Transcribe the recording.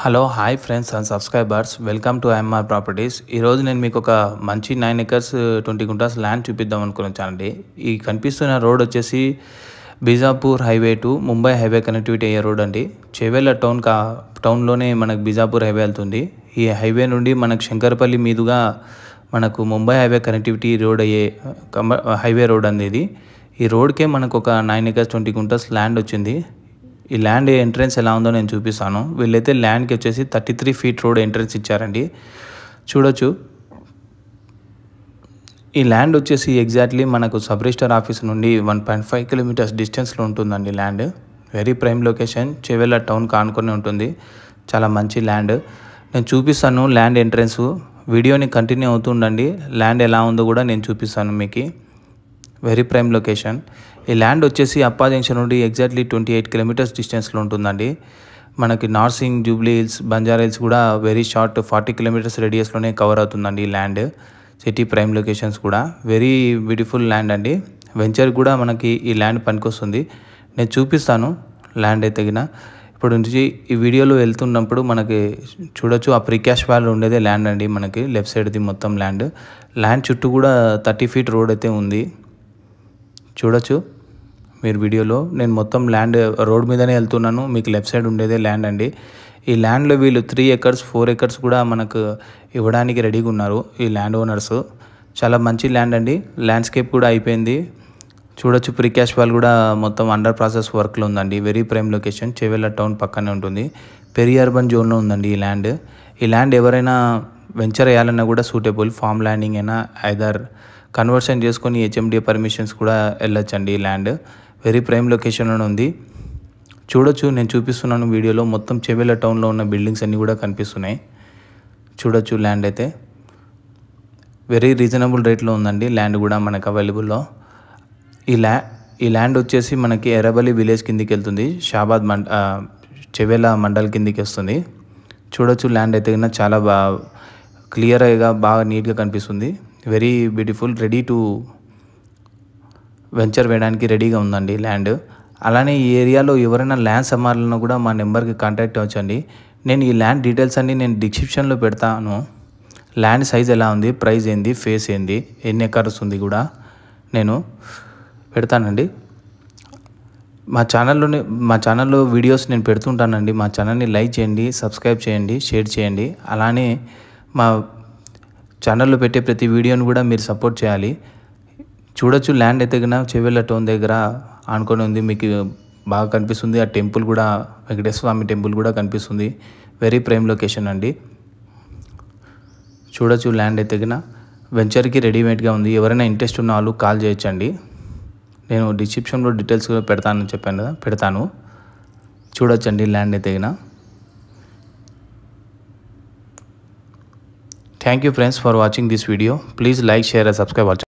Hello hi friends and subscribers welcome to IMR properties. ఈరోజు నేను మీకు ఒక మంచి 9 ఎకర్స్ 20 గుంటాస్ ల్యాండ్ చూపిద్దాం అనుకున్నానండి. ఈ కనిపిస్తున్న రోడ్ వచ్చేసి Bijapur highway to Mumbai highway connectivity అయ్యే రోడ్ అండి. చేవెళ్ళ టౌన్లోనే మనకు బీజాపూర్ హైవే వెళ్తుంది. ఈ హైవే నుండి మనకు శంకరపల్లి మీదుగా మనకు ముంబై హైవే కనెక్టివిటీ రోడ్ అయ్యే హైవే రోడ్ అండి ఇది. ఈ రోడ్కే మనకు ఒక 9 ఎకర్స్ 20 గుంటాస్ ల్యాండ్ వచ్చింది. ఈ ల్యాండ్ ఎంట్రన్స్ ఎలా ఉందో నేను చూపిస్తాను. వీళ్ళైతే ల్యాండ్కి వచ్చేసి 33 ఫీట్ రోడ్ ఎంట్రన్స్ ఇచ్చారండి. చూడొచ్చు. ఈ ల్యాండ్ వచ్చేసి ఎగ్జాక్ట్లీ మనకు సబ్ రిజిస్టర్ ఆఫీస్ నుండి 1.5 కిలోమీటర్స్ డిస్టెన్స్లో ఉంటుందండి land. Very prime location, Chevella town కానుకొని ఉంటుంది. చాలా మంచి ల్యాండ్. నేను చూపిస్తాను ల్యాండ్ ఎంట్రన్స్. వీడియోని కంటిన్యూ అవుతుండండి. ల్యాండ్ ఎలా ఉందో కూడా నేను చూపిస్తాను మీకు. Very prime location. ఈ ల్యాండ్ వచ్చేసి అప్పా జంక్షన్ నుండి ఎగ్జాక్ట్లీ 28 కిలోమీటర్స్ డిస్టెన్స్లో ఉంటుందండి. మనకి నార్సింగ్, జూబ్లీ హిల్స్, బంజారా హిల్స్ కూడా వెరీ షార్ట్ 40 కిలోమీటర్స్ రేడియస్లోనే కవర్ అవుతుందండి ఈ ల్యాండ్. సిటీ ప్రైమ్ లొకేషన్స్ కూడా వెరీ బ్యూటిఫుల్ ల్యాండ్ అండి. వెంచర్ కూడా మనకి ఈ ల్యాండ్ పనికొస్తుంది. నేను చూపిస్తాను ల్యాండ్ అయితే గిన. ఇప్పుడు నుంచి ఈ వీడియోలో వెళ్తున్నప్పుడు మనకి చూడొచ్చు ఆ ప్రీకాష్ వాల్ ఉండేదే ల్యాండ్ అండి. మనకి లెఫ్ట్ సైడ్ది మొత్తం ల్యాండ్. ల్యాండ్ చుట్టూ కూడా 30 ఫీట్ రోడ్ అయితే ఉంది. చూడొచ్చు మీరు వీడియోలో. నేను మొత్తం ల్యాండ్ రోడ్ మీదనే వెళ్తున్నాను. మీకు లెఫ్ట్ సైడ్ ఉండేదే ల్యాండ్ అండి. ఈ ల్యాండ్లో వీళ్ళు 3 ఎకర్స్ 4 ఎకర్స్ కూడా మనకు ఇవ్వడానికి రెడీగా ఉన్నారు ఈ ల్యాండ్ ఓనర్స్. చాలా మంచి ల్యాండ్ అండి. ల్యాండ్స్కేప్ కూడా అయిపోయింది. చూడొచ్చు ప్రీకాష్ వాల్ కూడా మొత్తం అండర్ ప్రాసెస్ వర్క్లో ఉందండి. Very prime location, Chevella town పక్కనే ఉంటుంది. పెరి అర్బన్ జోన్లో ఉందండి ఈ ల్యాండ్. ఈ ల్యాండ్ ఎవరైనా వెంచర్ వేయాలన్నా కూడా సూటబుల్. ఫామ్ ల్యాండింగ్ అయినా ఐదర్ కన్వర్షన్ చేసుకొని హెచ్ఎండిఏ పర్మిషన్స్ కూడా వెళ్ళొచ్చండి ఈ ల్యాండ్. వెరీ ప్రైమ్ లొకేషన్లో ఉంది. చూడొచ్చు నేను చూపిస్తున్నాను వీడియోలో. మొత్తం చేవెళ్ళ టౌన్లో ఉన్న బిల్డింగ్స్ అన్నీ కూడా కనిపిస్తున్నాయి. చూడొచ్చు ల్యాండ్ అయితే వెరీ రీజనబుల్ రేట్లో ఉందండి ల్యాండ్ కూడా మనకు అవైలబుల్లో. ఈ ల్యాండ్ వచ్చేసి మనకి ఎర్రబల్లి విలేజ్ కిందికి వెళ్తుంది. షాబాద్ చేవెళ్ళ మండల్ కిందికి వస్తుంది. చూడొచ్చు ల్యాండ్ అయితే కన్నా చాలా బాగా క్లియర్గా బాగా నీట్గా కనిపిస్తుంది. Very beautiful, ready to venture వేయడానికి రెడీగా ఉందండి ల్యాండ్. అలానే ఈ ఏరియాలో ఎవరైనా ల్యాండ్స్ అమ్మాలన్నా కూడా మా నెంబర్కి కాంటాక్ట్ అవ్వచ్చండి. నేను ఈ ల్యాండ్ డీటెయిల్స్ అన్నీ నేను డిస్క్రిప్షన్లో పెడతాను. ల్యాండ్ సైజ్ ఎలా ఉంది, ప్రైస్ ఏంది, ఫేస్ ఏంది, ఎన్ని ఎకర్స్ ఉంది కూడా నేను పెడతానండి. మా ఛానల్లో వీడియోస్ నేను పెడుతుంటానండి. మా ఛానల్ని లైక్ చేయండి, సబ్స్క్రైబ్ చేయండి, షేర్ చేయండి. అలానే మా ఛానల్లో పెట్టే ప్రతి వీడియోని కూడా మీరు సపోర్ట్ చేయాలి. చూడొచ్చు ల్యాండ్ అయితే కన్నా చేవెళ్ళ టౌన్ దగ్గర ఆనుకొని ఉంది. మీకు బాగా కనిపిస్తుంది. ఆ టెంపుల్ కూడా వెంకటేశ్వర స్వామి టెంపుల్ కూడా కనిపిస్తుంది. వెరీ ప్రైమ్ లొకేషన్ అండి. చూడొచ్చు ల్యాండ్ అయితే కన్నా వెంచర్కి రెడీమేడ్గా ఉంది. ఎవరైనా ఇంట్రెస్ట్ ఉన్న వాళ్ళు కాల్ చేయొచ్చండి. నేను డిస్క్రిప్షన్లో డీటెయిల్స్ పెడతానని చెప్పాను కదా, పెడతాను. చూడొచ్చండి ల్యాండ్ అయితే కన్నా. Thank you friends for watching this video. Please like, share and subscribe.